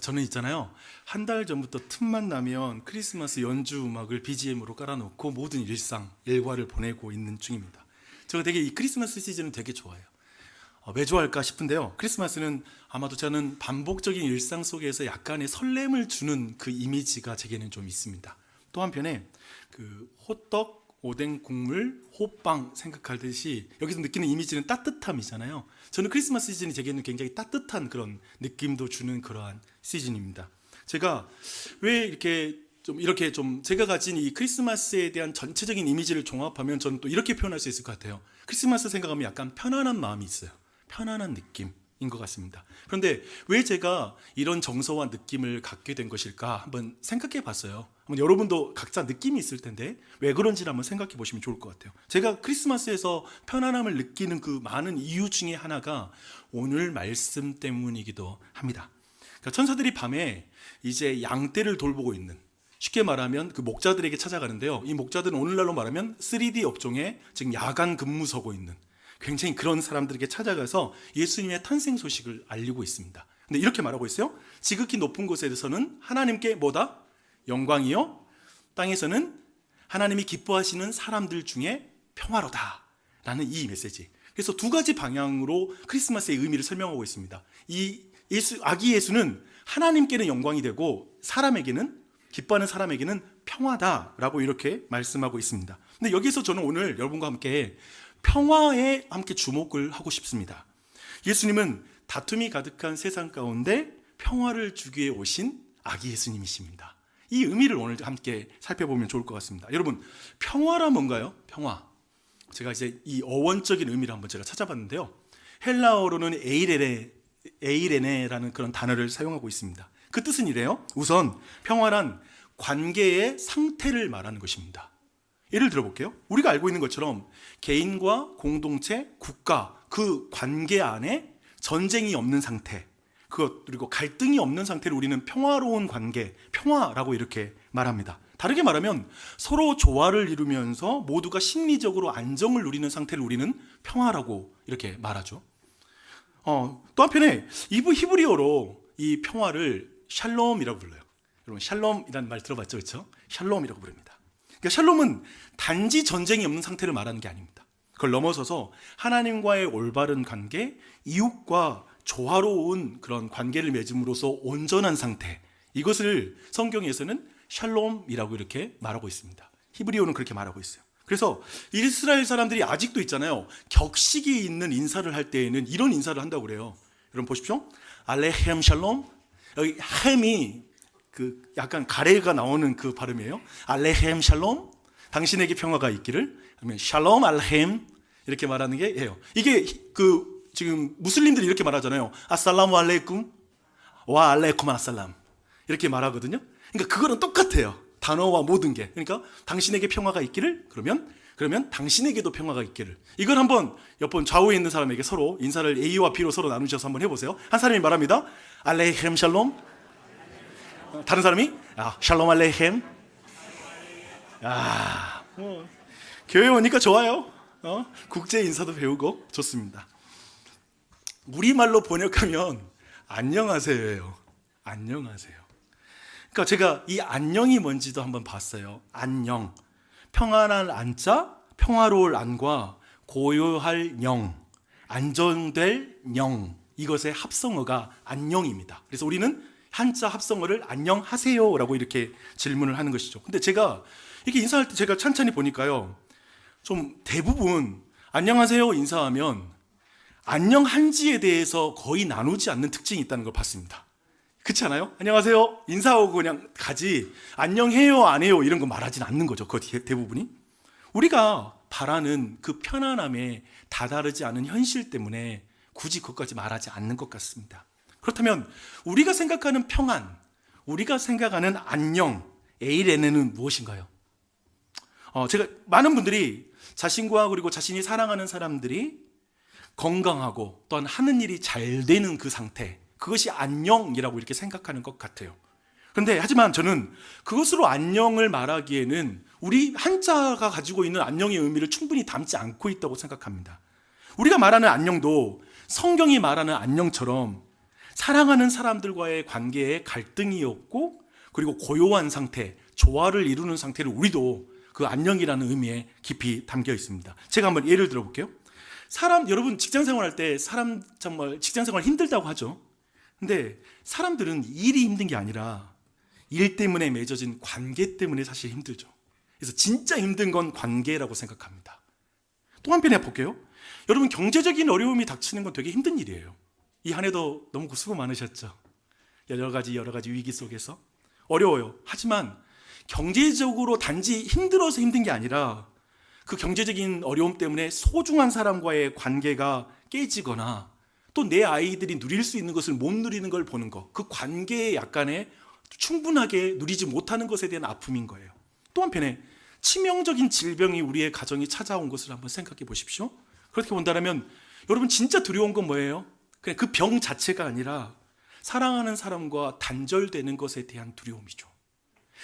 저는 있잖아요, 한 달 전부터 틈만 나면 크리스마스 연주 음악을 BGM으로 깔아놓고 모든 일과를 보내고 있는 중입니다. 제가 되게 이 크리스마스 시즌을 되게 좋아해요. 왜 좋아할까 싶은데요, 크리스마스는 아마도 저는 반복적인 일상 속에서 약간의 설렘을 주는 그 이미지가 제게는 좀 있습니다. 또 한편에 그 호떡, 오뎅 국물, 호빵 생각하듯이 여기서 느끼는 이미지는 따뜻함이잖아요. 저는 크리스마스 시즌이 제게는 굉장히 따뜻한 그런 느낌도 주는 그러한 시즌입니다. 제가 왜 이렇게 좀 제가 가진 이 크리스마스에 대한 전체적인 이미지를 종합하면 저는 또 이렇게 표현할 수 있을 것 같아요. 크리스마스 생각하면 약간 편안한 마음이 있어요. 편안한 느낌인 것 같습니다. 그런데 왜 제가 이런 정서와 느낌을 갖게 된 것일까 한번 생각해 봤어요. 한번 여러분도 각자 느낌이 있을 텐데 왜 그런지를 한번 생각해 보시면 좋을 것 같아요. 제가 크리스마스에서 편안함을 느끼는 그 많은 이유 중에 하나가 오늘 말씀 때문이기도 합니다. 그러니까 천사들이 밤에 이제 양떼를 돌보고 있는, 쉽게 말하면 그 목자들에게 찾아가는데요, 이 목자들은 오늘날로 말하면 3D 업종에 지금 야간 근무서고 있는 굉장히 그런 사람들에게 찾아가서 예수님의 탄생 소식을 알리고 있습니다. 근데 이렇게 말하고 있어요. 지극히 높은 곳에서는 하나님께 뭐다? 영광이요, 땅에서는 하나님이 기뻐하시는 사람들 중에 평화로다 라는 이 메시지. 그래서 두 가지 방향으로 크리스마스의 의미를 설명하고 있습니다. 이 아기 예수는 하나님께는 영광이 되고 기뻐하는 사람에게는 평화다라고 이렇게 말씀하고 있습니다. 근데 여기서 저는 오늘 여러분과 함께 평화에 함께 주목을 하고 싶습니다. 예수님은 다툼이 가득한 세상 가운데 평화를 주기 위해 오신 아기 예수님이십니다. 이 의미를 오늘 함께 살펴보면 좋을 것 같습니다. 여러분, 평화란 뭔가요? 평화. 제가 이제 이 어원적인 의미를 한번 제가 찾아봤는데요, 헬라어로는 에이레네라는 그런 단어를 사용하고 있습니다. 그 뜻은 이래요. 우선 평화란 관계의 상태를 말하는 것입니다. 예를 들어볼게요. 우리가 알고 있는 것처럼 개인과 공동체, 국가, 그 관계 안에 전쟁이 없는 상태, 그리고 갈등이 없는 상태를 우리는 평화로운 관계, 평화라고 이렇게 말합니다. 다르게 말하면 서로 조화를 이루면서 모두가 심리적으로 안정을 누리는 상태를 우리는 평화라고 이렇게 말하죠. 또 한편에 히브리어로 이 평화를 샬롬이라고 불러요. 여러분, 샬롬이라는 말 들어봤죠? 그렇죠? 샬롬이라고 부릅니다. 그러니까 샬롬은 단지 전쟁이 없는 상태를 말하는 게 아닙니다. 그걸 넘어서서 하나님과의 올바른 관계, 이웃과 조화로운 그런 관계를 맺음으로써 온전한 상태, 이것을 성경에서는 샬롬이라고 이렇게 말하고 있습니다. 히브리어는 그렇게 말하고 있어요. 그래서 이스라엘 사람들이 아직도 있잖아요, 격식이 있는 인사를 할 때에는 이런 인사를 한다고 그래요. 여러분 보십시오. 알레헴 샬롬. 여기 햄이 그 약간 가래가 나오는 그 발음이에요. 알레헴 샬롬, 당신에게 평화가 있기를. 그러면 샬롬 알레헴 이렇게 말하는 게 예요. 이게 지금 무슬림들이 이렇게 말하잖아요. 아살라무 알레이쿰 와 알레이쿰 아살람 이렇게 말하거든요. 그러니까 그거랑 똑같아요. 단어와 모든 게. 그러니까 당신에게 평화가 있기를, 그러면 당신에게도 평화가 있기를. 이걸 한번 옆번 좌우에 있는 사람에게 서로 인사를 A와 B로 서로 나누셔서 한번 해보세요. 한 사람이 말합니다. 알레이헴 샬롬. 다른 사람이 샬롬 알레이헴. 교회 오니까 좋아요. 국제 인사도 배우고 좋습니다. 우리말로 번역하면 안녕하세요예요. 안녕하세요. 그러니까 제가 이 안녕이 뭔지도 한번 봤어요. 안녕. 평안한 안자, 평화로울 안과 고요할 영, 안정될 영, 이것의 합성어가 안녕입니다. 그래서 우리는 한자 합성어를 안녕하세요라고 이렇게 질문을 하는 것이죠. 근데 제가 이렇게 인사할 때 제가 찬찬히 보니까요, 좀 대부분 안녕하세요 인사하면 안녕한지에 대해서 거의 나누지 않는 특징이 있다는 걸 봤습니다. 그렇지 않아요? 안녕하세요 인사하고 그냥 가지, 안녕해요 안 해요 이런 거 말하진 않는 거죠. 그 대부분이 우리가 바라는 그 편안함에 다다르지 않은 현실 때문에 굳이 그것까지 말하지 않는 것 같습니다. 그렇다면 우리가 생각하는 평안, 우리가 생각하는 안녕, 에이레네는 무엇인가요? 제가 많은 분들이 자신과 그리고 자신이 사랑하는 사람들이 건강하고 또한 하는 일이 잘 되는 그 상태, 그것이 안녕이라고 이렇게 생각하는 것 같아요. 그런데 하지만 저는 그것으로 안녕을 말하기에는 우리 한자가 가지고 있는 안녕의 의미를 충분히 담지 않고 있다고 생각합니다. 우리가 말하는 안녕도 성경이 말하는 안녕처럼 사랑하는 사람들과의 관계에 갈등이었고, 그리고 고요한 상태, 조화를 이루는 상태를 우리도 그 안녕이라는 의미에 깊이 담겨 있습니다. 제가 한번 예를 들어 볼게요. 여러분 직장 생활할 때 정말 직장 생활 힘들다고 하죠. 근데 사람들은 일이 힘든 게 아니라 일 때문에 맺어진 관계 때문에 사실 힘들죠. 그래서 진짜 힘든 건 관계라고 생각합니다. 또 한편에 볼게요. 여러분 경제적인 어려움이 닥치는 건 되게 힘든 일이에요. 이 한 해도 너무 수고 많으셨죠. 여러 가지 위기 속에서 어려워요. 하지만 경제적으로 단지 힘들어서 힘든 게 아니라 그 경제적인 어려움 때문에 소중한 사람과의 관계가 깨지거나 또 내 아이들이 누릴 수 있는 것을 못 누리는 걸 보는 것, 그 관계에 약간의 충분하게 누리지 못하는 것에 대한 아픔인 거예요. 또 한편에 치명적인 질병이 우리의 가정에 찾아온 것을 한번 생각해 보십시오. 그렇게 본다면 여러분 진짜 두려운 건 뭐예요? 그냥 그 병 자체가 아니라 사랑하는 사람과 단절되는 것에 대한 두려움이죠.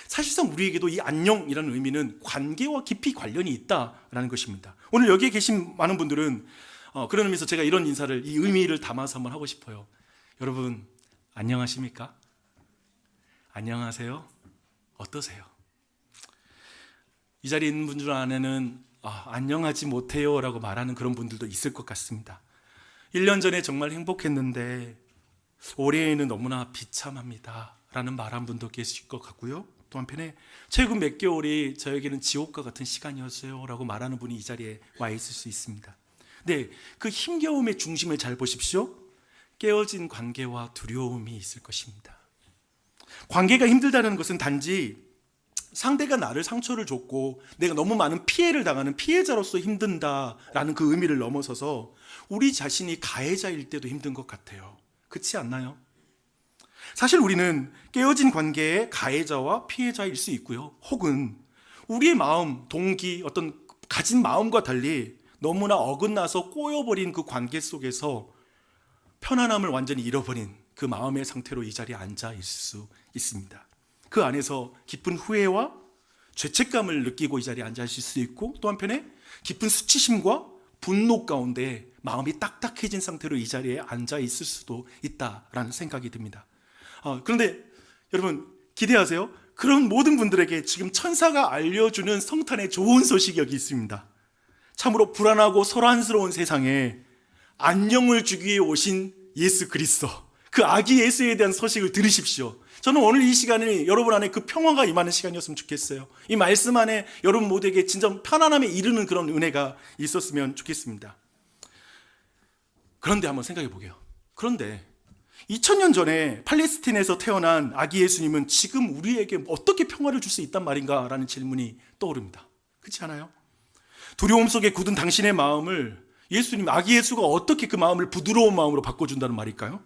사실상 우리에게도 이 안녕이라는 의미는 관계와 깊이 관련이 있다라는 것입니다. 오늘 여기에 계신 많은 분들은 그런 의미에서 제가 이런 인사를, 이 의미를 담아서 한번 하고 싶어요. 여러분 안녕하십니까? 안녕하세요? 어떠세요? 이 자리에 있는 분들 안에는 안녕하지 못해요 라고 말하는 그런 분들도 있을 것 같습니다. 1년 전에 정말 행복했는데 올해에는 너무나 비참합니다 라는 말 한 분도 계실 것 같고요. 또 한편에 최근 몇 개월이 저에게는 지옥과 같은 시간이었어요 라고 말하는 분이 이 자리에 와 있을 수 있습니다. 네, 그 힘겨움의 중심을 잘 보십시오. 깨어진 관계와 두려움이 있을 것입니다. 관계가 힘들다는 것은 단지 상대가 나를 상처를 줬고 내가 너무 많은 피해를 당하는 피해자로서 힘든다라는 그 의미를 넘어서서 우리 자신이 가해자일 때도 힘든 것 같아요. 그렇지 않나요? 사실 우리는 깨어진 관계의 가해자와 피해자일 수 있고요. 혹은 우리의 마음, 동기, 어떤 가진 마음과 달리 너무나 어긋나서 꼬여버린 그 관계 속에서 편안함을 완전히 잃어버린 그 마음의 상태로 이 자리에 앉아 있을 수 있습니다. 그 안에서 깊은 후회와 죄책감을 느끼고 이 자리에 앉아 있을 수 있고, 또 한편에 깊은 수치심과 분노 가운데 마음이 딱딱해진 상태로 이 자리에 앉아 있을 수도 있다라는 생각이 듭니다. 그런데 여러분 기대하세요. 그런 모든 분들에게 지금 천사가 알려주는 성탄의 좋은 소식이 여기 있습니다. 참으로 불안하고 소란스러운 세상에 안녕을 주기 위해 오신 예수 그리스도, 그 아기 예수에 대한 소식을 들으십시오. 저는 오늘 이 시간이 여러분 안에 그 평화가 임하는 시간이었으면 좋겠어요. 이 말씀 안에 여러분 모두에게 진정 편안함에 이르는 그런 은혜가 있었으면 좋겠습니다. 그런데 한번 생각해 보게요. 그런데 2000년 전에 팔레스틴에서 태어난 아기 예수님은 지금 우리에게 어떻게 평화를 줄 수 있단 말인가 라는 질문이 떠오릅니다. 그렇지 않아요? 두려움 속에 굳은 당신의 마음을 예수님, 아기 예수가 어떻게 그 마음을 부드러운 마음으로 바꿔준다는 말일까요?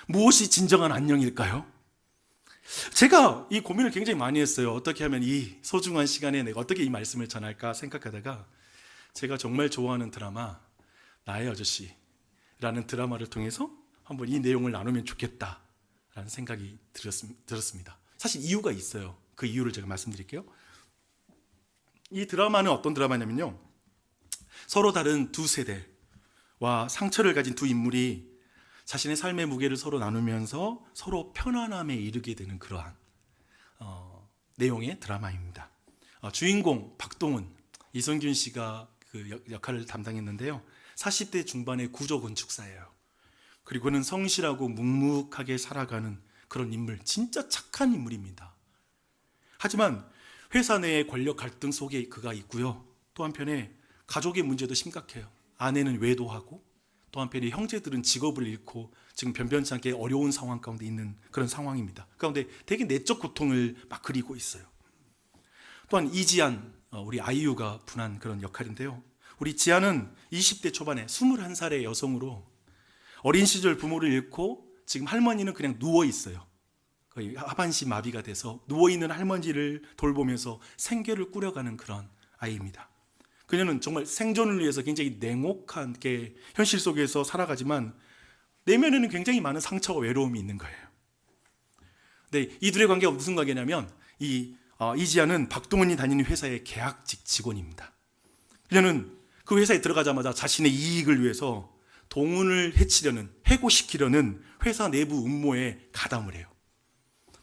무엇이 진정한 안녕일까요? 제가 이 고민을 굉장히 많이 했어요. 어떻게 하면 이 소중한 시간에 내가 어떻게 이 말씀을 전할까 생각하다가 제가 정말 좋아하는 드라마 나의 아저씨라는 드라마를 통해서 한번 이 내용을 나누면 좋겠다라는 생각이 들었습니다. 사실 이유가 있어요. 그 이유를 제가 말씀드릴게요. 이 드라마는 어떤 드라마냐면요, 서로 다른 두 세대와 상처를 가진 두 인물이 자신의 삶의 무게를 서로 나누면서 서로 편안함에 이르게 되는 그러한 내용의 드라마입니다. 주인공 박동은, 이성균 씨가 그 역할을 담당했는데요, 40대 중반의 구조건축사예요. 그리고는 성실하고 묵묵하게 살아가는 그런 인물, 진짜 착한 인물입니다. 하지만 회사 내의 권력 갈등 속에 그가 있고요, 또 한편에 가족의 문제도 심각해요. 아내는 외도하고, 또 한편에 형제들은 직업을 잃고 지금 변변치 않게 어려운 상황 가운데 있는 그런 상황입니다. 그런데 되게 내적 고통을 막 그리고 있어요. 또한 이지안, 우리 아이유가 분한 그런 역할인데요, 우리 지안은 20대 초반에 21살의 여성으로 어린 시절 부모를 잃고 지금 할머니는 그냥 누워 있어요. 거의 하반신 마비가 돼서 누워있는 할머니를 돌보면서 생계를 꾸려가는 그런 아이입니다. 그녀는 정말 생존을 위해서 굉장히 냉혹하게 현실 속에서 살아가지만 내면에는 굉장히 많은 상처와 외로움이 있는 거예요. 근데 이 둘의 관계가 무슨 관계냐면 이지아는 박동원이 다니는 회사의 계약직 직원입니다. 그녀는 그 회사에 들어가자마자 자신의 이익을 위해서 동훈을 해고시키려는 회사 내부 음모에 가담을 해요.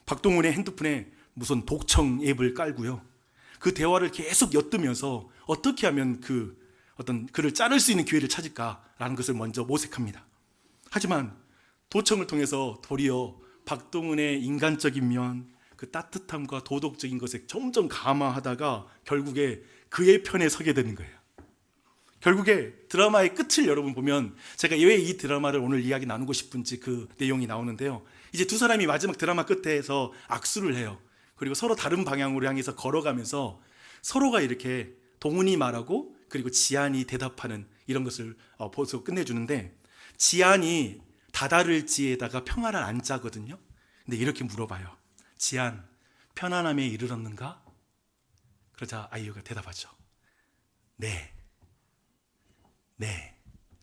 박동훈의 핸드폰에 무슨 독청 앱을 깔고요. 그 대화를 계속 엿들면서 어떻게 하면 어떤 그를 자를 수 있는 기회를 찾을까라는 것을 먼저 모색합니다. 하지만 도청을 통해서 도리어 박동훈의 인간적인 면, 그 따뜻함과 도덕적인 것에 점점 감화하다가 결국에 그의 편에 서게 되는 거예요. 결국에 드라마의 끝을 여러분 보면, 제가 왜 이 드라마를 오늘 이야기 나누고 싶은지 그 내용이 나오는데요. 이제 두 사람이 마지막 드라마 끝에서 악수를 해요. 그리고 서로 다른 방향으로 향해서 걸어가면서 서로가 이렇게 동훈이 말하고 그리고 지안이 대답하는 이런 것을 보서 끝내주는데, 지안이 다다를지에다가 평안을 안 짜거든요. 근데 이렇게 물어봐요. 지안, 편안함에 이르렀는가? 그러자 아이유가 대답하죠. 네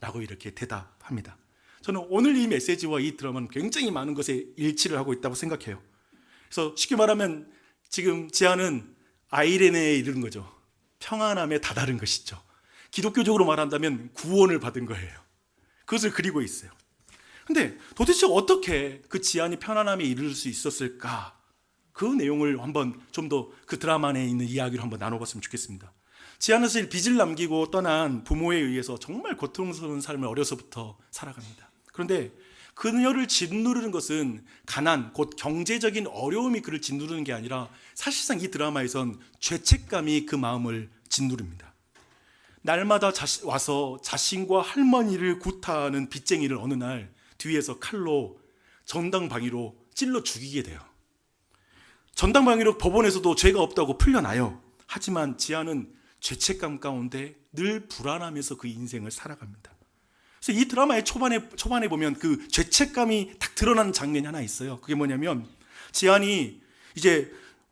라고 이렇게 대답합니다. 저는 오늘 이 메시지와 이 드라마는 굉장히 많은 것에 일치를 하고 있다고 생각해요. 그래서 쉽게 말하면 지금 지안은 아이레네에 이르는 거죠. 평안함에 다다른 것이죠. 기독교적으로 말한다면 구원을 받은 거예요. 그것을 그리고 있어요. 근데 도대체 어떻게 그 지안이 편안함에 이를 수 있었을까? 그 내용을 한번 좀 더 그 드라마 안에 있는 이야기를 한번 나눠봤으면 좋겠습니다. 지안은 사실 빚을 남기고 떠난 부모에 의해서 정말 고통스러운 삶을 어려서부터 살아갑니다. 그런데 그녀를 짓누르는 것은 가난, 곧 경제적인 어려움이 그를 짓누르는 게 아니라 사실상 이 드라마에선 죄책감이 그 마음을 짓누릅니다. 날마다 와서 자신과 할머니를 구타하는 빚쟁이를 어느 날 뒤에서 칼로 전당방위로 찔러 죽이게 돼요. 전당방위로 법원에서도 죄가 없다고 풀려나요. 하지만 지안은 죄책감 가운데 늘 불안하면서 그 인생을 살아갑니다. 그래서 이 드라마의 초반에 보면 그 죄책감이 딱 드러나는 장면이 하나 있어요. 그게 뭐냐면 지안이 이제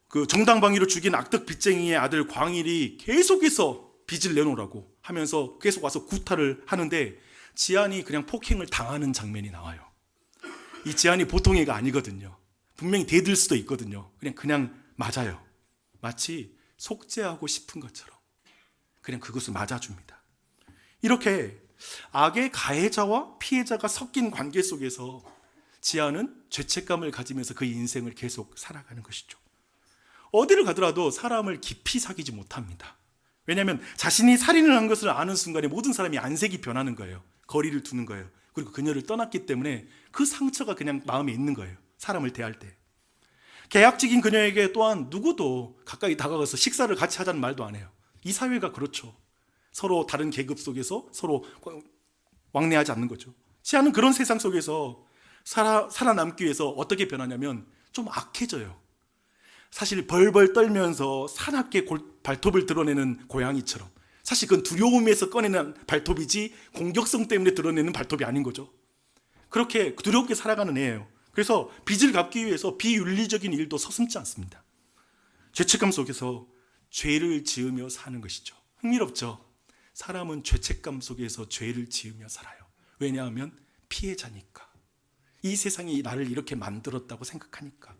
그 정당방위로 죽인 악덕 빚쟁이의 아들 광일이 계속해서 빚을 내놓으라고 하면서 계속 와서 구타를 하는데 지안이 그냥 폭행을 당하는 장면이 나와요. 이 지안이 보통 애가 아니거든요. 분명히 대들 수도 있거든요. 그냥 맞아요. 마치 속죄하고 싶은 것처럼 그냥 그것을 맞아줍니다. 이렇게 악의 가해자와 피해자가 섞인 관계 속에서 지안은 죄책감을 가지면서 그 인생을 계속 살아가는 것이죠. 어디를 가더라도 사람을 깊이 사귀지 못합니다. 왜냐하면 자신이 살인을 한 것을 아는 순간에 모든 사람이 안색이 변하는 거예요. 거리를 두는 거예요. 그리고 그녀를 떠났기 때문에 그 상처가 그냥 마음에 있는 거예요. 사람을 대할 때. 계약직인 그녀에게 또한 누구도 가까이 다가가서 식사를 같이 하자는 말도 안 해요. 이 사회가 그렇죠. 서로 다른 계급 속에서 서로 왕래하지 않는 거죠. 지안은 그런 세상 속에서 살아남기 위해서 어떻게 변하냐면 좀 악해져요. 사실 벌벌 떨면서 사납게 발톱을 드러내는 고양이처럼, 사실 그건 두려움에서 꺼내는 발톱이지 공격성 때문에 드러내는 발톱이 아닌 거죠. 그렇게 두렵게 살아가는 애예요. 그래서 빚을 갚기 위해서 비윤리적인 일도 서슴지 않습니다. 죄책감 속에서 죄를 지으며 사는 것이죠. 흥미롭죠? 사람은 죄책감 속에서 죄를 지으며 살아요. 왜냐하면 피해자니까. 이 세상이 나를 이렇게 만들었다고 생각하니까.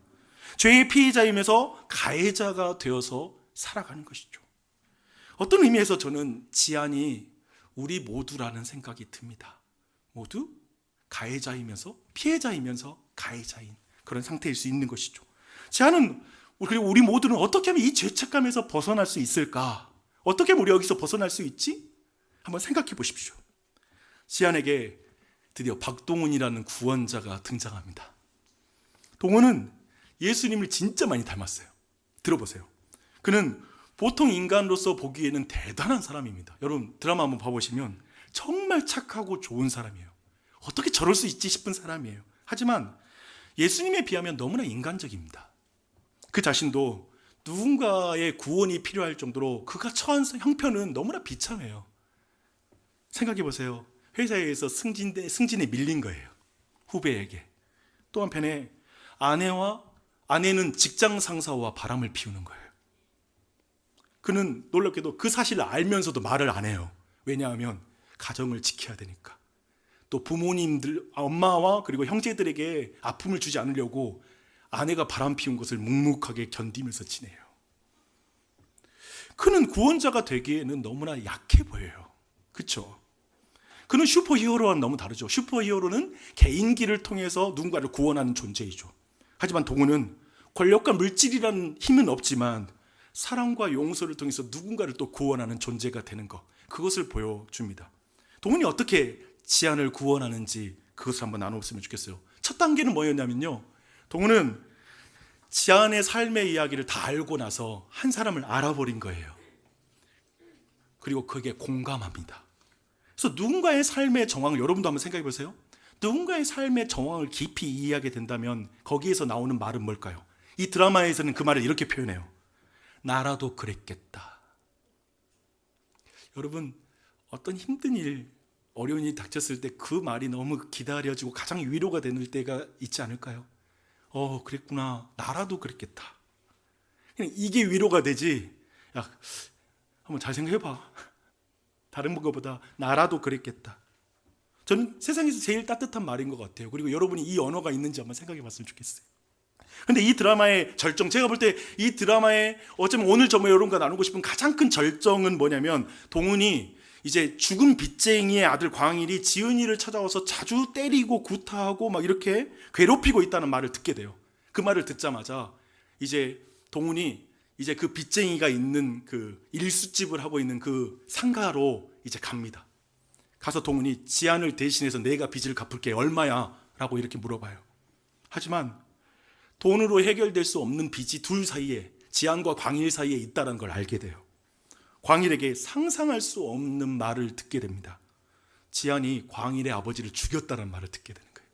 죄의 피해자이면서 가해자가 되어서 살아가는 것이죠. 어떤 의미에서 저는 지안이 우리 모두라는 생각이 듭니다. 모두 가해자이면서 피해자이면서 가해자인 그런 상태일 수 있는 것이죠. 지안은, 그리고 우리 모두는 어떻게 하면 이 죄책감에서 벗어날 수 있을까? 어떻게 하면 우리 여기서 벗어날 수 있지? 한번 생각해 보십시오. 지안에게 드디어 박동훈이라는 구원자가 등장합니다. 동훈은 예수님을 진짜 많이 닮았어요. 들어보세요. 그는 보통 인간으로서 보기에는 대단한 사람입니다. 여러분 드라마 한번 봐보시면 정말 착하고 좋은 사람이에요. 어떻게 저럴 수 있지 싶은 사람이에요. 하지만 예수님에 비하면 너무나 인간적입니다. 그 자신도 누군가의 구원이 필요할 정도로 그가 처한 형편은 너무나 비참해요. 생각해 보세요. 회사에서 승진에 밀린 거예요. 후배에게. 또 한편에 아내는 직장 상사와 바람을 피우는 거예요. 그는 놀랍게도 그 사실을 알면서도 말을 안 해요. 왜냐하면 가정을 지켜야 되니까. 또 부모님들, 엄마와 그리고 형제들에게 아픔을 주지 않으려고 아내가 바람 피운 것을 묵묵하게 견디면서 지내요. 그는 구원자가 되기에는 너무나 약해 보여요. 그렇죠? 그는 슈퍼히어로와는 너무 다르죠. 슈퍼히어로는 개인기를 통해서 누군가를 구원하는 존재이죠. 하지만 동우는 권력과 물질이라는 힘은 없지만 사랑과 용서를 통해서 누군가를 또 구원하는 존재가 되는 것, 그것을 보여줍니다. 동훈이 어떻게 지안을 구원하는지 그것을 한번 나눠봤으면 좋겠어요. 첫 단계는 뭐였냐면요, 동훈은 지안의 삶의 이야기를 다 알고 나서 한 사람을 알아버린 거예요. 그리고 그게 공감합니다. 그래서 누군가의 삶의 정황을, 여러분도 한번 생각해 보세요. 누군가의 삶의 정황을 깊이 이해하게 된다면 거기에서 나오는 말은 뭘까요? 이 드라마에서는 그 말을 이렇게 표현해요. 나라도 그랬겠다. 여러분, 어떤 힘든 일, 어려운 일이 닥쳤을 때 그 말이 너무 기다려지고 가장 위로가 되는 때가 있지 않을까요? 그랬구나. 나라도 그랬겠다. 그냥 이게 위로가 되지. 야, 한번 잘 생각해봐. 다른 것보다 나라도 그랬겠다. 저는 세상에서 제일 따뜻한 말인 것 같아요. 그리고 여러분이 이 언어가 있는지 한번 생각해 봤으면 좋겠어요. 근데 이 드라마의 절정, 제가 볼 때 이 드라마의 어쩌면 오늘 정말 여러분과 나누고 싶은 가장 큰 절정은 뭐냐면, 동훈이 이제 죽은 빚쟁이의 아들 광일이 지은이를 찾아와서 자주 때리고 구타하고 막 이렇게 괴롭히고 있다는 말을 듣게 돼요. 그 말을 듣자마자 이제 동훈이 이제 그 빚쟁이가 있는 그 일수집을 하고 있는 그 상가로 이제 갑니다. 가서 동훈이 지안을 대신해서 내가 빚을 갚을게, 얼마야? 라고 이렇게 물어봐요. 하지만 돈으로 해결될 수 없는 빚이 둘 사이에, 지안과 광일 사이에 있다는 걸 알게 돼요. 광일에게 상상할 수 없는 말을 듣게 됩니다. 지안이 광일의 아버지를 죽였다는 말을 듣게 되는 거예요.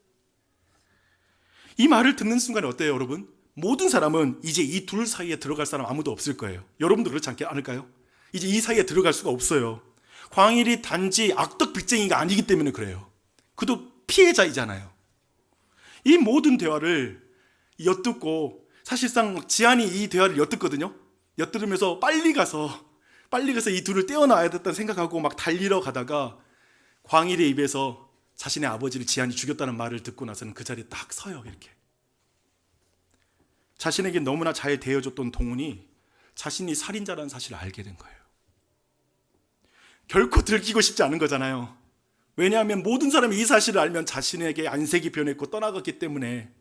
이 말을 듣는 순간에 어때요, 여러분? 모든 사람은 이제 이 둘 사이에 들어갈 사람 아무도 없을 거예요. 여러분도 그렇지 않을까요? 이제 이 사이에 들어갈 수가 없어요. 광일이 단지 악덕 빚쟁이가 아니기 때문에 그래요. 그도 피해자이잖아요. 이 모든 대화를 엿듣고, 사실상 지안이 이 대화를 엿듣거든요. 엿들으면서 빨리 가서 이 둘을 떼어놔야 됐다는 생각하고 막 달리러 가다가 광일의 입에서 자신의 아버지를 지안이 죽였다는 말을 듣고 나서는 그 자리에 딱 서요. 이렇게 자신에게 너무나 잘 대해줬던 동훈이 자신이 살인자라는 사실을 알게 된 거예요. 결코 들키고 싶지 않은 거잖아요. 왜냐하면 모든 사람이 이 사실을 알면 자신에게 안색이 변했고 떠나갔기 때문에,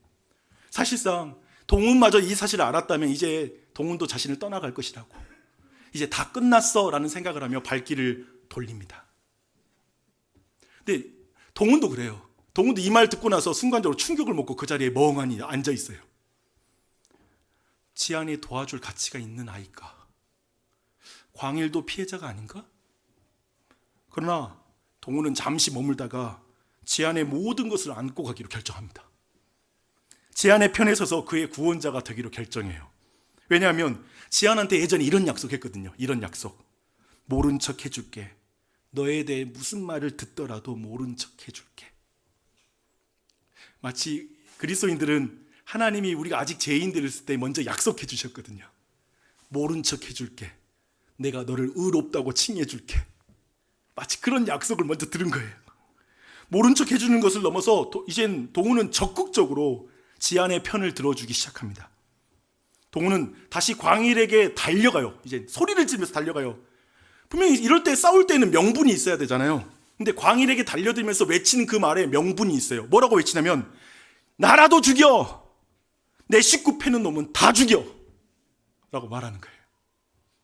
사실상 동훈마저 이 사실을 알았다면 이제 동훈도 자신을 떠나갈 것이라고, 이제 다 끝났어 라는 생각을 하며 발길을 돌립니다. 근데 동훈도 그래요. 동훈도 이 말 듣고 나서 순간적으로 충격을 먹고 그 자리에 멍하니 앉아 있어요. 지안이 도와줄 가치가 있는 아이가, 광일도 피해자가 아닌가? 그러나 동훈은 잠시 머물다가 지안의 모든 것을 안고 가기로 결정합니다. 지안의 편에 서서 그의 구원자가 되기로 결정해요. 왜냐하면 지안한테 예전에 이런 약속했거든요. 이런 약속. 모른 척 해줄게. 너에 대해 무슨 말을 듣더라도 모른 척 해줄게. 마치 그리스도인들은 하나님이 우리가 아직 죄인들을 있을 때 먼저 약속해 주셨거든요. 모른 척 해줄게. 내가 너를 의롭다고 칭해 줄게. 마치 그런 약속을 먼저 들은 거예요. 모른 척 해주는 것을 넘어서 이젠 동훈은 적극적으로 지안의 편을 들어주기 시작합니다. 동훈은 다시 광일에게 달려가요. 이제 소리를 지르면서 달려가요. 분명히 이럴 때 싸울 때는 명분이 있어야 되잖아요. 근데 광일에게 달려들면서 외치는 그 말에 명분이 있어요. 뭐라고 외치냐면, 나라도 죽여! 내 식구 패는 놈은 다 죽여! 라고 말하는 거예요.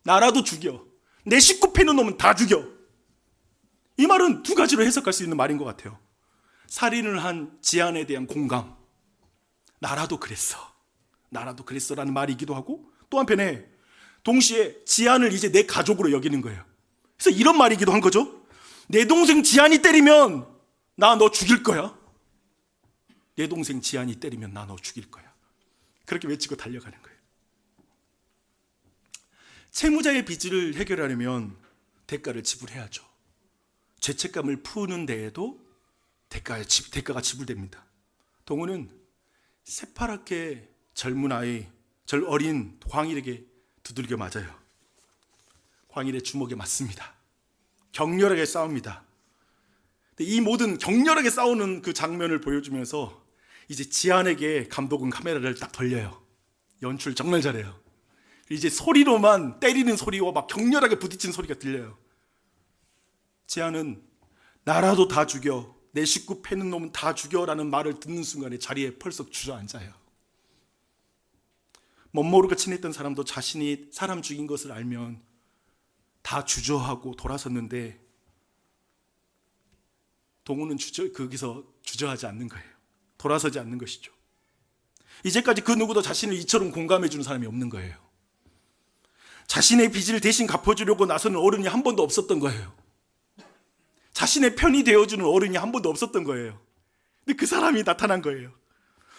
나라도 죽여! 내 식구 패는 놈은 다 죽여! 이 말은 두 가지로 해석할 수 있는 말인 것 같아요. 살인을 한 지안에 대한 공감, 나라도 그랬어, 나라도 그랬어라는 말이기도 하고, 또 한편에 동시에 지안을 이제 내 가족으로 여기는 거예요. 그래서 이런 말이기도 한 거죠. 내 동생 지안이 때리면 나 너 죽일 거야. 내 동생 지안이 때리면 나 너 죽일 거야. 그렇게 외치고 달려가는 거예요. 채무자의 빚을 해결하려면 대가를 지불해야죠. 죄책감을 푸는 데에도 대가가 지불됩니다. 동훈은 새파랗게 젊은 아이, 어린 광일에게 두들겨 맞아요. 광일의 주먹에 맞습니다. 격렬하게 싸웁니다. 근데 이 모든 격렬하게 싸우는 그 장면을 보여주면서 이제 지안에게 감독은 카메라를 딱 돌려요. 연출 정말 잘해요. 이제 소리로만 때리는 소리와 막 격렬하게 부딪히는 소리가 들려요. 지안은 나라도 다 죽여, 내 식구 패는 놈은 다 죽여라는 말을 듣는 순간에 자리에 펄썩 주저앉아요. 멋모르고 친했던 사람도 자신이 사람 죽인 것을 알면 다 주저하고 돌아섰는데 동우는 거기서 주저하지 않는 거예요. 돌아서지 않는 것이죠. 이제까지 그 누구도 자신을 이처럼 공감해 주는 사람이 없는 거예요. 자신의 빚을 대신 갚아주려고 나서는 어른이 한 번도 없었던 거예요. 자신의 편이 되어주는 어른이 한 번도 없었던 거예요. 근데 그 사람이 나타난 거예요.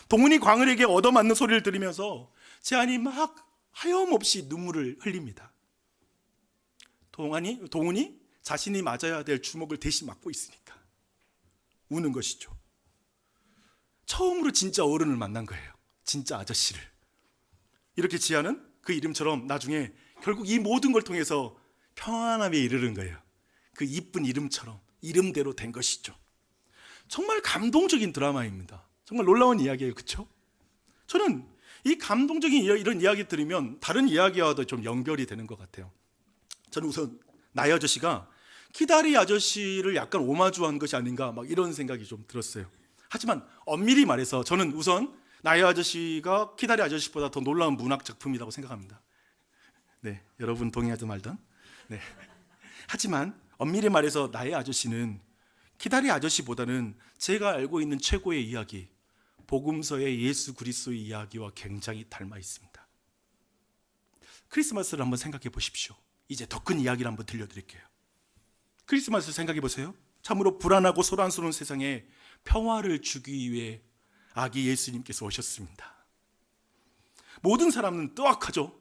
동훈이 광을에게 얻어맞는 소리를 들으면서 제한이 막 하염없이 눈물을 흘립니다. 동훈이 자신이 맞아야 될 주먹을 대신 맞고 있으니까 우는 것이죠. 처음으로 진짜 어른을 만난 거예요. 진짜 아저씨를. 이렇게 지아는 그 이름처럼 나중에 결국 이 모든 걸 통해서 평안함에 이르는 거예요. 그 이쁜 이름처럼 이름대로 된 것이죠. 정말 감동적인 드라마입니다. 정말 놀라운 이야기예요. 그렇죠? 저는 이 감동적인 이런 이야기 들으면 다른 이야기와도 좀 연결이 되는 것 같아요. 저는 우선 나의 아저씨가 키다리 아저씨를 약간 오마주한 것이 아닌가 막 이런 생각이 좀 들었어요. 하지만 엄밀히 말해서 저는 우선 나의 아저씨가 키다리 아저씨보다 더 놀라운 문학 작품이라고 생각합니다. 네, 여러분 동의하든 말든. 네. 하지만 엄밀히 말해서 나의 아저씨는 키다리 아저씨보다는 제가 알고 있는 최고의 이야기, 복음서의 예수 그리스도의 이야기와 굉장히 닮아 있습니다. 크리스마스를 한번 생각해 보십시오. 이제 더 큰 이야기를 한번 들려드릴게요. 크리스마스 생각해 보세요. 참으로 불안하고 소란스러운 세상에 평화를 주기 위해 아기 예수님께서 오셨습니다. 모든 사람은 뜨악하죠.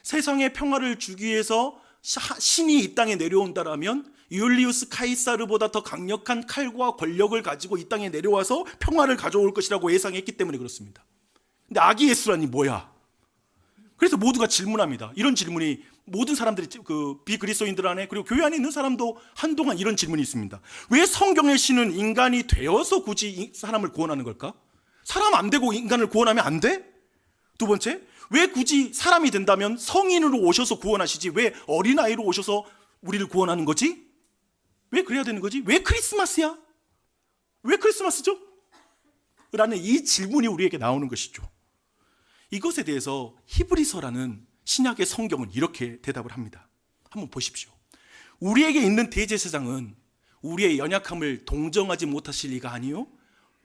세상에 평화를 주기 위해서 신이 이 땅에 내려온다라면 율리우스 카이사르보다 더 강력한 칼과 권력을 가지고 이 땅에 내려와서 평화를 가져올 것이라고 예상했기 때문에 그렇습니다. 근데 아기 예수라니 뭐야? 그래서 모두가 질문합니다. 이런 질문이 모든 사람들이 그 비그리스도인들 안에 그리고 교회 안에 있는 사람도 한동안 이런 질문이 있습니다. 왜 성경의 신은 인간이 되어서 굳이 사람을 구원하는 걸까? 사람 안 되고 인간을 구원하면 안 돼? 두 번째, 왜 굳이 사람이 된다면 성인으로 오셔서 구원하시지 왜 어린아이로 오셔서 우리를 구원하는 거지? 왜 그래야 되는 거지? 왜 크리스마스야? 왜 크리스마스죠? 라는 이 질문이 우리에게 나오는 것이죠. 이것에 대해서 히브리서라는 신약의 성경은 이렇게 대답을 합니다. 한번 보십시오. 우리에게 있는 대제사장은 우리의 연약함을 동정하지 못하실 리가 아니요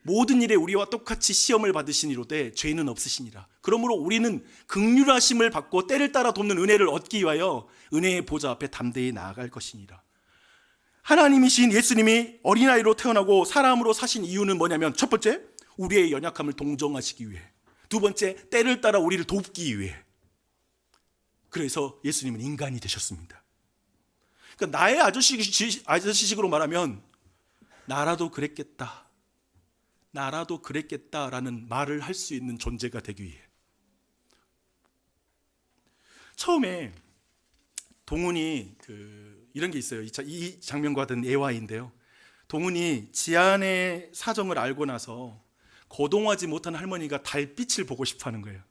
모든 일에 우리와 똑같이 시험을 받으시니로되 죄는 없으시니라. 그러므로 우리는 긍휼하심을 받고 때를 따라 돕는 은혜를 얻기 위하여 은혜의 보좌 앞에 담대히 나아갈 것이니라. 하나님이신 예수님이 어린아이로 태어나고 사람으로 사신 이유는 뭐냐면 첫 번째, 우리의 연약함을 동정하시기 위해. 두 번째, 때를 따라 우리를 돕기 위해. 그래서 예수님은 인간이 되셨습니다. 그러니까 나의 아저씨식으로 말하면 나라도 그랬겠다라는 말을 할 수 있는 존재가 되기 위해. 처음에 동훈이 이런 게 있어요. 이 장면과 같은 예화인데요. 동훈이 지안의 사정을 알고 나서 거동하지 못한 할머니가 달빛을 보고 싶어하는 거예요.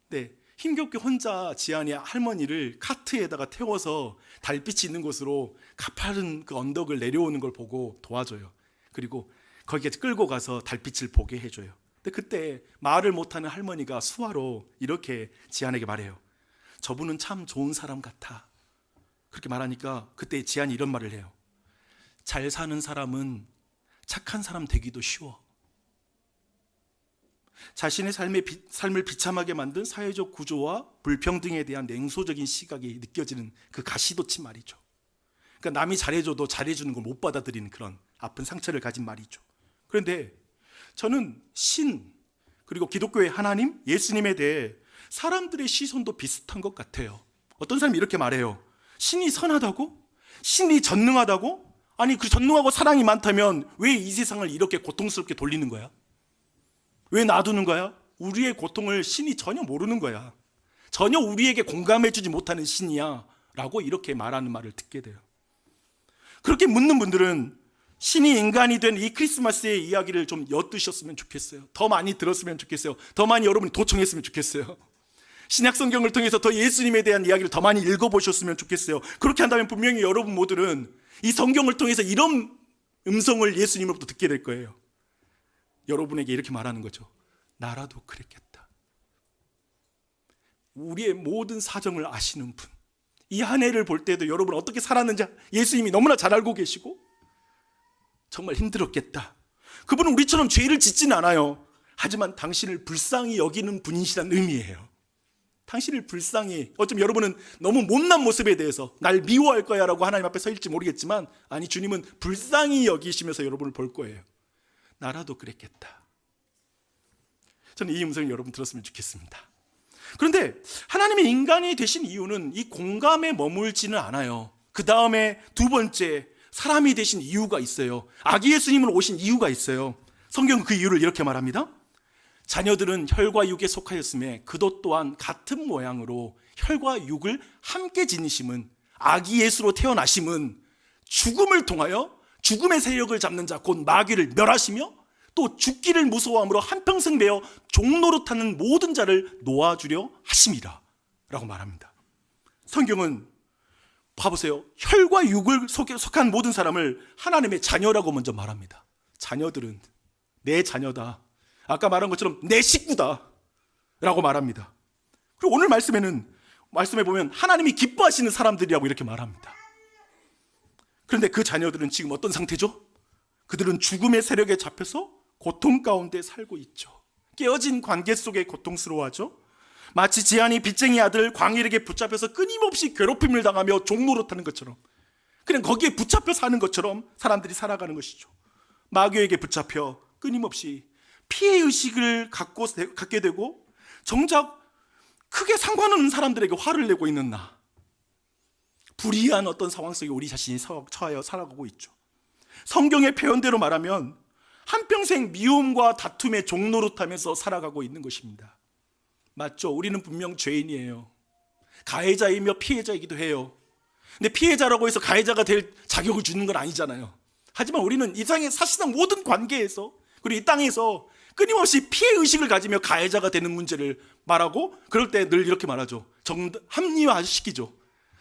근데 힘겹게 혼자 지안이 할머니를 카트에다가 태워서 달빛이 있는 곳으로 가파른 그 언덕을 내려오는 걸 보고 도와줘요. 그리고 거기에 끌고 가서 달빛을 보게 해줘요. 근데 그때 말을 못하는 할머니가 수화로 이렇게 지안에게 말해요. 저분은 참 좋은 사람 같아. 그렇게 말하니까 그때 지안이 이런 말을 해요. 잘 사는 사람은 착한 사람 되기도 쉬워. 자신의 삶을 비참하게 만든 사회적 구조와 불평등에 대한 냉소적인 시각이 느껴지는 그 가시돋친 말이죠. 그러니까 남이 잘해줘도 잘해주는 걸 못 받아들이는 그런 아픈 상처를 가진 말이죠. 그런데 저는 신 그리고 기독교의 하나님, 예수님에 대해 사람들의 시선도 비슷한 것 같아요. 어떤 사람이 이렇게 말해요. 신이 선하다고? 신이 전능하다고? 아니 그 전능하고 사랑이 많다면 왜 이 세상을 이렇게 고통스럽게 돌리는 거야? 왜 놔두는 거야? 우리의 고통을 신이 전혀 모르는 거야. 전혀 우리에게 공감해주지 못하는 신이야 라고 이렇게 말하는 말을 듣게 돼요. 그렇게 묻는 분들은 신이 인간이 된 이 크리스마스의 이야기를 좀 엿드셨으면 좋겠어요. 더 많이 들었으면 좋겠어요. 더 많이 여러분이 도청했으면 좋겠어요. 신약 성경을 통해서 더 예수님에 대한 이야기를 더 많이 읽어보셨으면 좋겠어요. 그렇게 한다면 분명히 여러분 모두는 이 성경을 통해서 이런 음성을 예수님으로부터 듣게 될 거예요. 여러분에게 이렇게 말하는 거죠. 나라도 그랬겠다. 우리의 모든 사정을 아시는 분, 이 한 해를 볼 때도 여러분 어떻게 살았는지 예수님이 너무나 잘 알고 계시고 정말 힘들었겠다. 그분은 우리처럼 죄를 짓진 않아요. 하지만 당신을 불쌍히 여기는 분이시란 의미예요. 당신을 불쌍히, 어쩌면 여러분은 너무 못난 모습에 대해서 날 미워할 거야 라고 하나님 앞에 서 있을지 모르겠지만, 아니, 주님은 불쌍히 여기시면서 여러분을 볼 거예요. 나라도 그랬겠다. 저는 이 음성을 여러분 들었으면 좋겠습니다. 그런데 하나님이 인간이 되신 이유는 이 공감에 머물지는 않아요. 그 다음에 두 번째, 사람이 되신 이유가 있어요. 아기 예수님을 오신 이유가 있어요. 성경은 그 이유를 이렇게 말합니다. 자녀들은 혈과 육에 속하였음에 그도 또한 같은 모양으로 혈과 육을 함께 지니심은, 아기 예수로 태어나심은 죽음을 통하여 죽음의 세력을 잡는 자 곧 마귀를 멸하시며 또 죽기를 무서워함으로 한평생 매어 종노릇하는 모든 자를 놓아주려 하심이라 라고 말합니다. 성경은 봐보세요. 혈과 육을 속한 모든 사람을 하나님의 자녀라고 먼저 말합니다. 자녀들은 내 자녀다, 아까 말한 것처럼 내 식구다 라고 말합니다. 그리고 오늘 말씀에 보면 하나님이 기뻐하시는 사람들이라고 이렇게 말합니다. 그런데 그 자녀들은 지금 어떤 상태죠? 그들은 죽음의 세력에 잡혀서 고통 가운데 살고 있죠. 깨어진 관계 속에 고통스러워하죠. 마치 지한이 빚쟁이 아들 광일에게 붙잡혀서 끊임없이 괴롭힘을 당하며 종노릇하는 것처럼, 그냥 거기에 붙잡혀 사는 것처럼 사람들이 살아가는 것이죠. 마귀에게 붙잡혀 끊임없이 피해의식을 갖게 되고, 정작 크게 상관없는 사람들에게 화를 내고 있는 나, 불이한 어떤 상황 속에 우리 자신이 처하여 살아가고 있죠. 성경의 표현대로 말하면 한평생 미움과 다툼의 종노릇하면서 살아가고 있는 것입니다. 맞죠? 우리는 분명 죄인이에요. 가해자이며 피해자이기도 해요. 근데 피해자라고 해서 가해자가 될 자격을 주는 건 아니잖아요. 하지만 우리는 이 세상의 사실상 모든 관계에서, 그리고 이 땅에서 끊임없이 피해의식을 가지며 가해자가 되는 문제를 말하고, 그럴 때 늘 이렇게 말하죠. 합리화시키죠.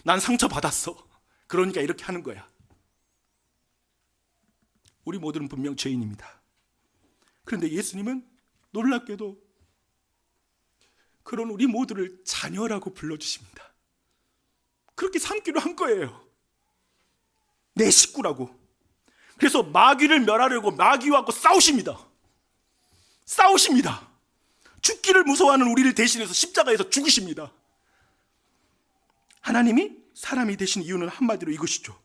난 상처받았어, 그러니까 이렇게 하는 거야. 우리 모두는 분명 죄인입니다. 그런데 예수님은 놀랍게도 그런 우리 모두를 자녀라고 불러주십니다. 그렇게 삼기로 한 거예요. 내 식구라고. 그래서 마귀를 멸하려고 마귀하고 싸우십니다. 죽기를 무서워하는 우리를 대신해서 십자가에서 죽으십니다. 하나님이 사람이 되신 이유는 한마디로 이것이죠.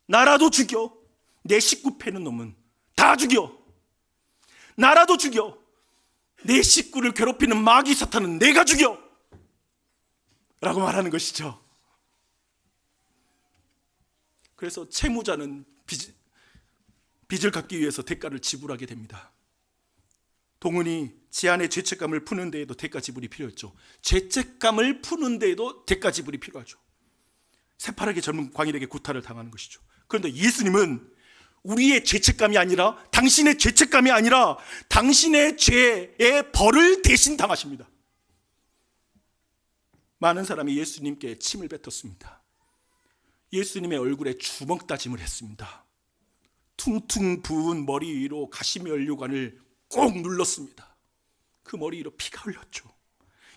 나라도 죽여. 내 식구 패는 놈은 다 죽여. 나라도 죽여. 내 식구를 괴롭히는 마귀 사탄은 내가 죽여 라고 말하는 것이죠. 그래서 채무자는 빚을 갚기 위해서 대가를 지불하게 됩니다. 동은이 지한의 죄책감을 푸는 데에도 대가 지불이 필요했죠. 죄책감을 푸는 데에도 대가 지불이 필요하죠. 새파랗게 젊은 광일에게 구타를 당하는 것이죠. 그런데 예수님은 우리의 죄책감이 아니라, 당신의 죄책감이 아니라 당신의 죄의 벌을 대신 당하십니다. 많은 사람이 예수님께 침을 뱉었습니다. 예수님의 얼굴에 주먹 다짐을 했습니다. 퉁퉁 부은 머리 위로 가시면류관을 꼭 눌렀습니다. 그 머리 위로 피가 흘렀죠.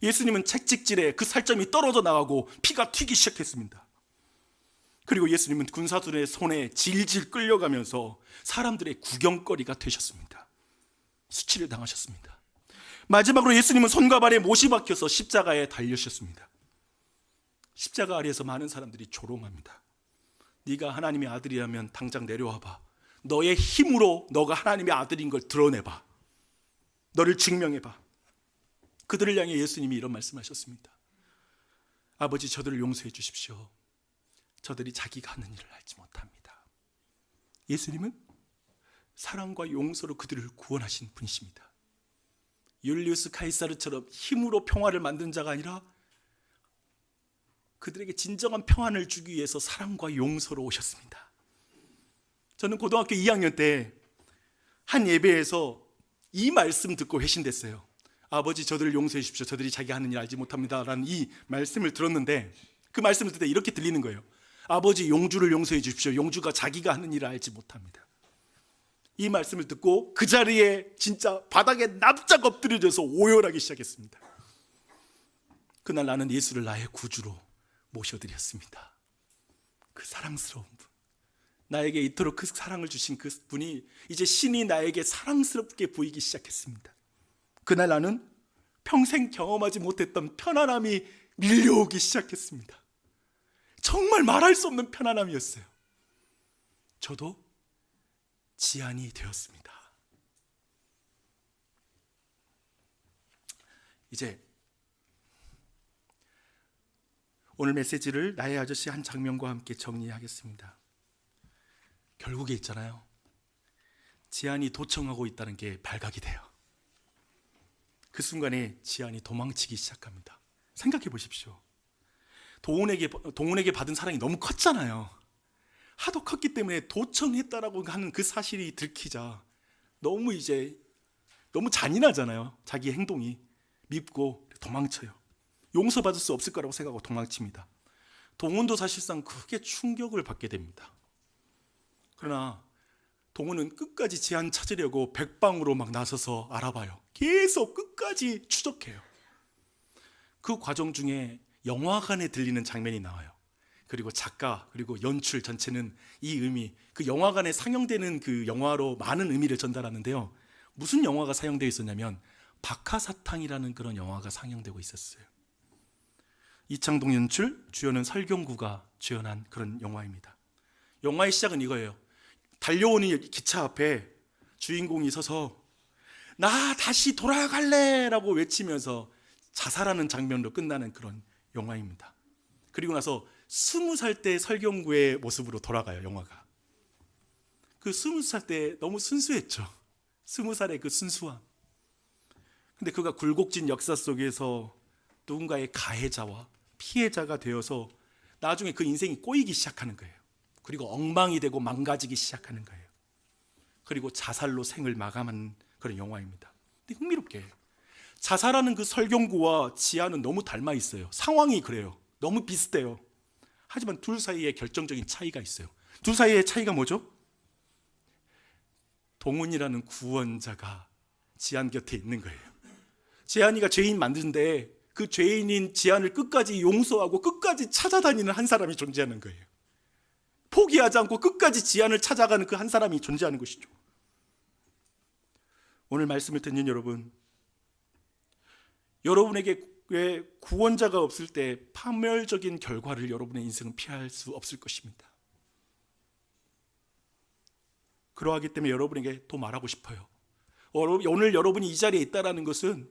예수님은 채찍질에 그 살점이 떨어져 나가고 피가 튀기 시작했습니다. 그리고 예수님은 군사들의 손에 질질 끌려가면서 사람들의 구경거리가 되셨습니다. 수치를 당하셨습니다. 마지막으로 예수님은 손과 발에 못이 박혀서 십자가에 달리셨습니다. 십자가 아래에서 많은 사람들이 조롱합니다. 네가 하나님의 아들이라면 당장 내려와봐. 너의 힘으로 너가 하나님의 아들인 걸 드러내봐. 너를 증명해봐. 그들을 향해 예수님이 이런 말씀하셨습니다. 아버지, 저들을 용서해 주십시오. 저들이 자기가 하는 일을 알지 못합니다. 예수님은 사랑과 용서로 그들을 구원하신 분이십니다. 율리우스 카이사르처럼 힘으로 평화를 만든 자가 아니라 그들에게 진정한 평안을 주기 위해서 사랑과 용서로 오셨습니다. 저는 고등학교 2학년 때 한 예배에서 이 말씀 듣고 회심됐어요. 아버지, 저들을 용서해 주십시오. 저들이 자기가 하는 일 알지 못합니다 라는 이 말씀을 들었는데, 그 말씀을 듣다 이렇게 들리는 거예요. 아버지, 용주를 용서해 주십시오. 용주가 자기가 하는 일을 알지 못합니다. 이 말씀을 듣고 그 자리에 진짜 바닥에 납작 엎드려져서 오열하기 시작했습니다. 그날 나는 예수를 나의 구주로 모셔드렸습니다. 그 사랑스러운 분, 나에게 이토록 그 사랑을 주신 그 분이 이제 신이 나에게 사랑스럽게 보이기 시작했습니다. 그날 나는 평생 경험하지 못했던 편안함이 밀려오기 시작했습니다. 정말 말할 수 없는 편안함이었어요. 저도 지안이 되었습니다. 이제 오늘 메시지를 나의 아저씨 한 장면과 함께 정리하겠습니다. 결국에 있잖아요, 지안이 도청하고 있다는 게 발각이 돼요. 그 순간에 지안이 도망치기 시작합니다. 생각해 보십시오. 동훈에게 받은 사랑이 너무 컸잖아요. 하도 컸기 때문에 도청했다라고 하는 그 사실이 들키자 너무 잔인하잖아요. 자기 행동이. 밉고 도망쳐요. 용서받을 수 없을 거라고 생각하고 도망칩니다. 동훈도 사실상 크게 충격을 받게 됩니다. 그러나 동훈은 끝까지 지안 찾으려고 백방으로 막 나서서 알아봐요. 계속 끝까지 추적해요. 그 과정 중에 영화관에 들리는 장면이 나와요. 그리고 작가 그리고 연출 전체는 이 의미, 그 영화관에 상영되는 그 영화로 많은 의미를 전달하는데요. 무슨 영화가 상영되어 있었냐면 박하사탕이라는 그런 영화가 상영되고 있었어요. 이창동 연출, 주연은 설경구가 주연한 그런 영화입니다. 영화의 시작은 이거예요. 달려오는 기차 앞에 주인공이 서서 나 다시 돌아갈래 라고 외치면서 자살하는 장면으로 끝나는 그런 영화입니다. 그리고 나서 20살 때 설경구의 모습으로 돌아가요. 영화가. 그 20살 때 너무 순수했죠. 20살의 그 순수함. 근데 그가 굴곡진 역사 속에서 누군가의 가해자와 피해자가 되어서 나중에 그 인생이 꼬이기 시작하는 거예요. 그리고 엉망이 되고 망가지기 시작하는 거예요. 그리고 자살로 생을 마감하는 그런 영화입니다. 근데 흥미롭게 자살하는 그 설경구와 지아는 너무 닮아 있어요. 상황이 그래요. 너무 비슷해요. 하지만 둘 사이에 결정적인 차이가 있어요. 둘 사이의 차이가 뭐죠? 동훈이라는 구원자가 지안 곁에 있는 거예요. 지안이가 죄인 만드는데 그 죄인인 지안을 끝까지 용서하고 끝까지 찾아다니는 한 사람이 존재하는 거예요. 포기하지 않고 끝까지 지안을 찾아가는 그 한 사람이 존재하는 것이죠. 오늘 말씀을 듣는 여러분에게 왜 구원자가 없을 때 파멸적인 결과를 여러분의 인생은 피할 수 없을 것입니다. 그러하기 때문에 여러분에게 또 말하고 싶어요. 오늘 여러분이 이 자리에 있다는 것은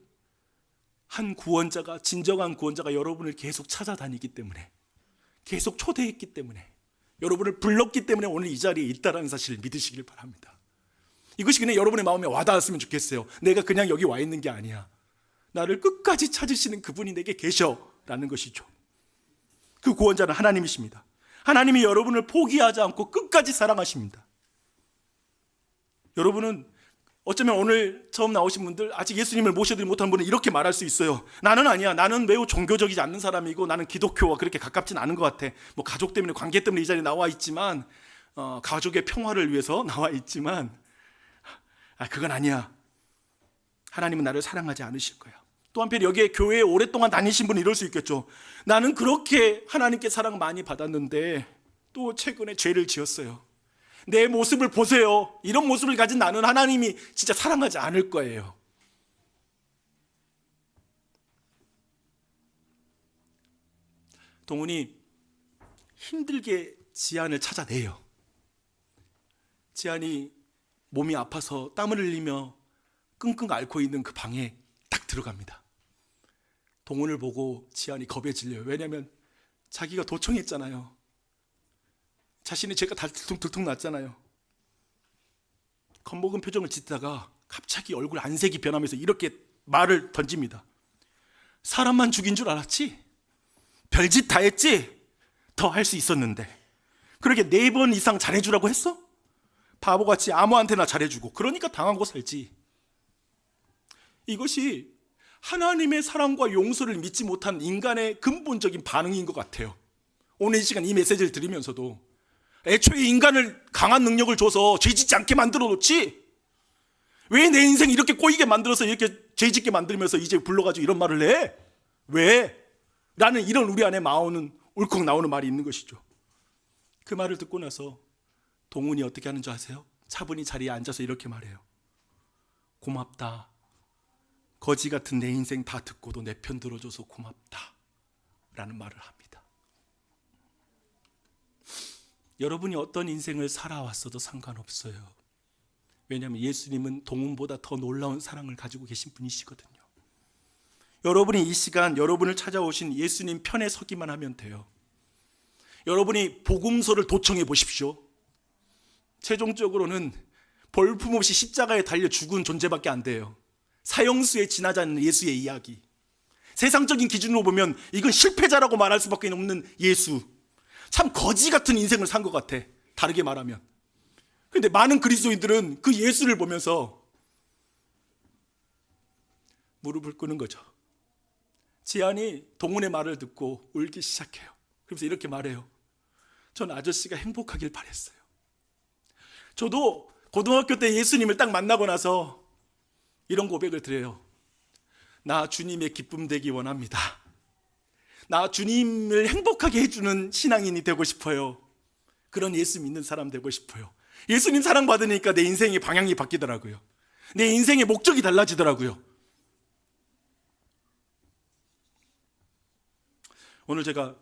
한 구원자가, 진정한 구원자가 여러분을 계속 찾아다니기 때문에, 계속 초대했기 때문에, 여러분을 불렀기 때문에 오늘 이 자리에 있다는 사실을 믿으시길 바랍니다. 이것이 그냥 여러분의 마음에 와닿았으면 좋겠어요. 내가 그냥 여기 와 있는 게 아니야. 나를 끝까지 찾으시는 그분이 내게 계셔라는 것이죠. 그 구원자는 하나님이십니다. 하나님이 여러분을 포기하지 않고 끝까지 사랑하십니다. 여러분은 어쩌면 오늘 처음 나오신 분들, 아직 예수님을 모셔드리지 못한 분은 이렇게 말할 수 있어요. 나는 아니야. 나는 매우 종교적이지 않는 사람이고 나는 기독교와 그렇게 가깝진 않은 것 같아. 뭐 가족 때문에, 관계 때문에 이 자리에 나와 있지만, 가족의 평화를 위해서 나와 있지만, 그건 아니야. 하나님은 나를 사랑하지 않으실 거야. 또 한편 여기에 교회에 오랫동안 다니신 분은 이럴 수 있겠죠. 나는 그렇게 하나님께 사랑 많이 받았는데 또 최근에 죄를 지었어요. 내 모습을 보세요. 이런 모습을 가진 나는 하나님이 진짜 사랑하지 않을 거예요. 동훈이 힘들게 지안을 찾아내요. 지안이 몸이 아파서 땀을 흘리며 끙끙 앓고 있는 그 방에 딱 들어갑니다. 동훈을 보고 지안이 겁에 질려요. 왜냐하면 자기가 도청했잖아요. 자신의 죄가 다 들통들통 났잖아요. 겁먹은 표정을 짓다가 갑자기 얼굴 안색이 변하면서 이렇게 말을 던집니다. 사람만 죽인 줄 알았지? 별짓 다 했지? 더 할 수 있었는데. 그렇게 4번 이상 잘해주라고 했어? 바보같이 아무한테나 잘해주고 그러니까 당하고 살지. 이것이 하나님의 사랑과 용서를 믿지 못한 인간의 근본적인 반응인 것 같아요. 오늘 이 시간 이 메시지를 들으면서도 애초에 인간을 강한 능력을 줘서 죄 짓지 않게 만들어 놓지 왜 내 인생 이렇게 꼬이게 만들어서 이렇게 죄짓게 만들면서 이제 불러가지고 이런 말을 해? 왜? 라는 이런 우리 안에 마오는 울컥 나오는 말이 있는 것이죠. 그 말을 듣고 나서 동훈이 어떻게 하는 줄 아세요? 차분히 자리에 앉아서 이렇게 말해요. 고맙다. 거지 같은 내 인생 다 듣고도 내 편 들어줘서 고맙다. 라는 말을 합니다. 여러분이 어떤 인생을 살아왔어도 상관없어요. 왜냐하면 예수님은 동훈보다 더 놀라운 사랑을 가지고 계신 분이시거든요. 여러분이 이 시간 여러분을 찾아오신 예수님 편에 서기만 하면 돼요. 여러분이 복음서를 도청해 보십시오. 최종적으로는 볼품없이 십자가에 달려 죽은 존재밖에 안 돼요. 사형수에 지나지 않는 예수의 이야기. 세상적인 기준으로 보면 이건 실패자라고 말할 수밖에 없는 예수. 참 거지 같은 인생을 산 것 같아, 다르게 말하면. 근데 많은 그리스도인들은 그 예수를 보면서 무릎을 꿇는 거죠. 지안이 동훈의 말을 듣고 울기 시작해요. 그러면서 이렇게 말해요. 전 아저씨가 행복하길 바랬어요. 저도 고등학교 때 예수님을 딱 만나고 나서 이런 고백을 드려요. 나 주님의 기쁨 되기 원합니다. 나 주님을 행복하게 해주는 신앙인이 되고 싶어요. 그런 예수 믿는 사람 되고 싶어요. 예수님 사랑받으니까 내 인생의 방향이 바뀌더라고요. 내 인생의 목적이 달라지더라고요. 오늘 제가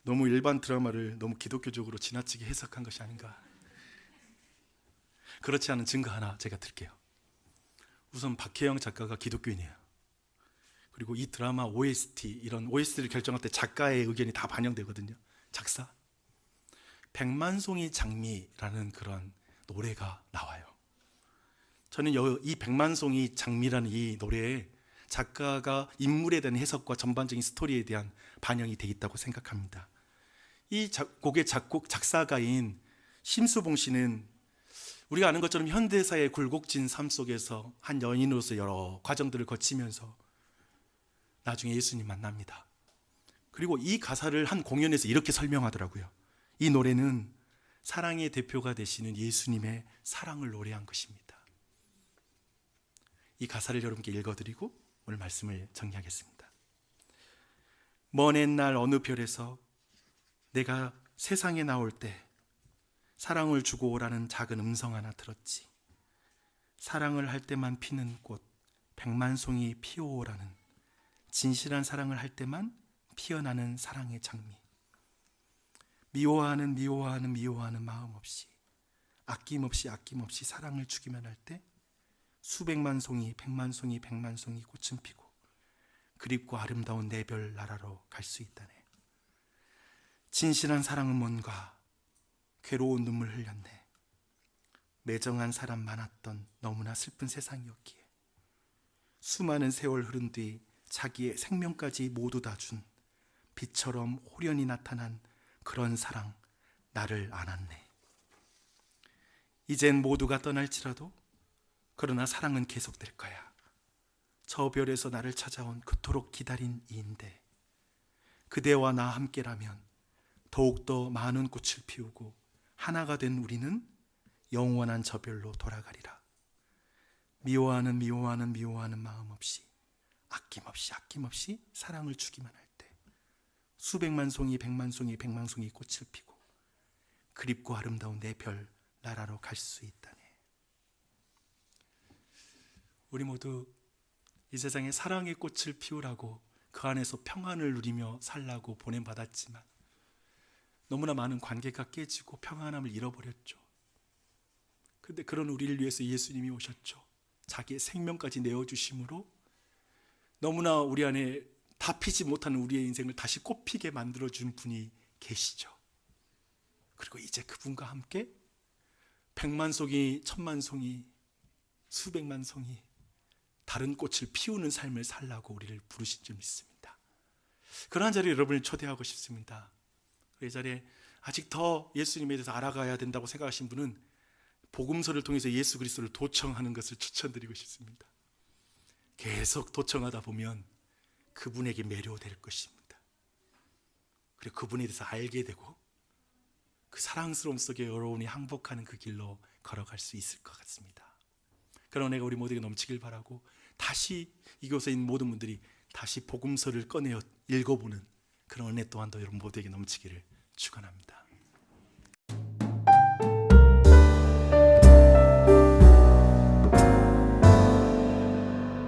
너무 일반 드라마를 너무 기독교적으로 지나치게 해석한 것이 아닌가. 그렇지 않은 증거 하나 제가 드릴게요. 우선 박혜영 작가가 기독교인이에요. 그리고 이 드라마 OST, 이런 OST를 결정할 때 작가의 의견이 다 반영되거든요. 작사. 백만송이 장미라는 그런 노래가 나와요. 저는 이 백만송이 장미라는 이 노래에 작가가 인물에 대한 해석과 전반적인 스토리에 대한 반영이 돼 있다고 생각합니다. 이 곡의 작사가인 심수봉 씨는 우리가 아는 것처럼 현대사의 굴곡진 삶 속에서 한 연인으로서 여러 과정들을 거치면서 나중에 예수님 만납니다. 그리고 이 가사를 한 공연에서 이렇게 설명하더라고요. 이 노래는 사랑의 대표가 되시는 예수님의 사랑을 노래한 것입니다. 이 가사를 여러분께 읽어드리고 오늘 말씀을 정리하겠습니다. 먼 옛날 어느 별에서 내가 세상에 나올 때 사랑을 주고 오라는 작은 음성 하나 들었지. 사랑을 할 때만 피는 꽃 백만송이 피어오라는, 진실한 사랑을 할 때만 피어나는 사랑의 장미. 미워하는 마음 없이 아낌없이 사랑을 주기만 할 때 수백만 송이 백만송이 꽃은 피고 그립고 아름다운 내 별 나라로 갈 수 있다네. 진실한 사랑은 뭔가 괴로운 눈물 흘렸네. 매정한 사람 많았던 너무나 슬픈 세상이었기에 수많은 세월 흐른 뒤 자기의 생명까지 모두 다 준 빛처럼 호련히 나타난 그런 사랑 나를 안았네. 이젠 모두가 떠날지라도 그러나 사랑은 계속될 거야. 저 별에서 나를 찾아온 그토록 기다린 이인데 그대와 나 함께라면 더욱더 많은 꽃을 피우고 하나가 된 우리는 영원한 저 별로 돌아가리라. 미워하는 마음 없이 아낌없이 사랑을 주기만 할 때 수백만 송이 백만송이 꽃을 피고 그립고 아름다운 내 별 나라로 갈 수 있다네. 우리 모두 이 세상에 사랑의 꽃을 피우라고 그 안에서 평안을 누리며 살라고 보냄받았지만 너무나 많은 관계가 깨지고 평안함을 잃어버렸죠. 그런데 그런 우리를 위해서 예수님이 오셨죠. 자기의 생명까지 내어주심으로 너무나 우리 안에 다 피지 못하는 우리의 인생을 다시 꽃피게 만들어준 분이 계시죠. 그리고 이제 그분과 함께 백만 송이, 천만 송이, 수백만 송이 다른 꽃을 피우는 삶을 살라고 우리를 부르신 줄 믿습니다. 그러한 자리에 여러분을 초대하고 싶습니다. 이 자리에 아직 더 예수님에 대해서 알아가야 된다고 생각하신 분은 복음서를 통해서 예수 그리스도를 도청하는 것을 추천드리고 싶습니다. 계속 도청하다 보면 그분에게 매료될 것입니다. 그리고 그분에 대해서 알게 되고 그 사랑스러움 속에 여러분이 항복하는 그 길로 걸어갈 수 있을 것 같습니다. 그런 은혜가 우리 모두에게 넘치길 바라고, 다시 이곳에 있는 모든 분들이 다시 복음서를 꺼내어 읽어보는 그런 은혜 또한 더 여러분 모두에게 넘치기를 축원합니다.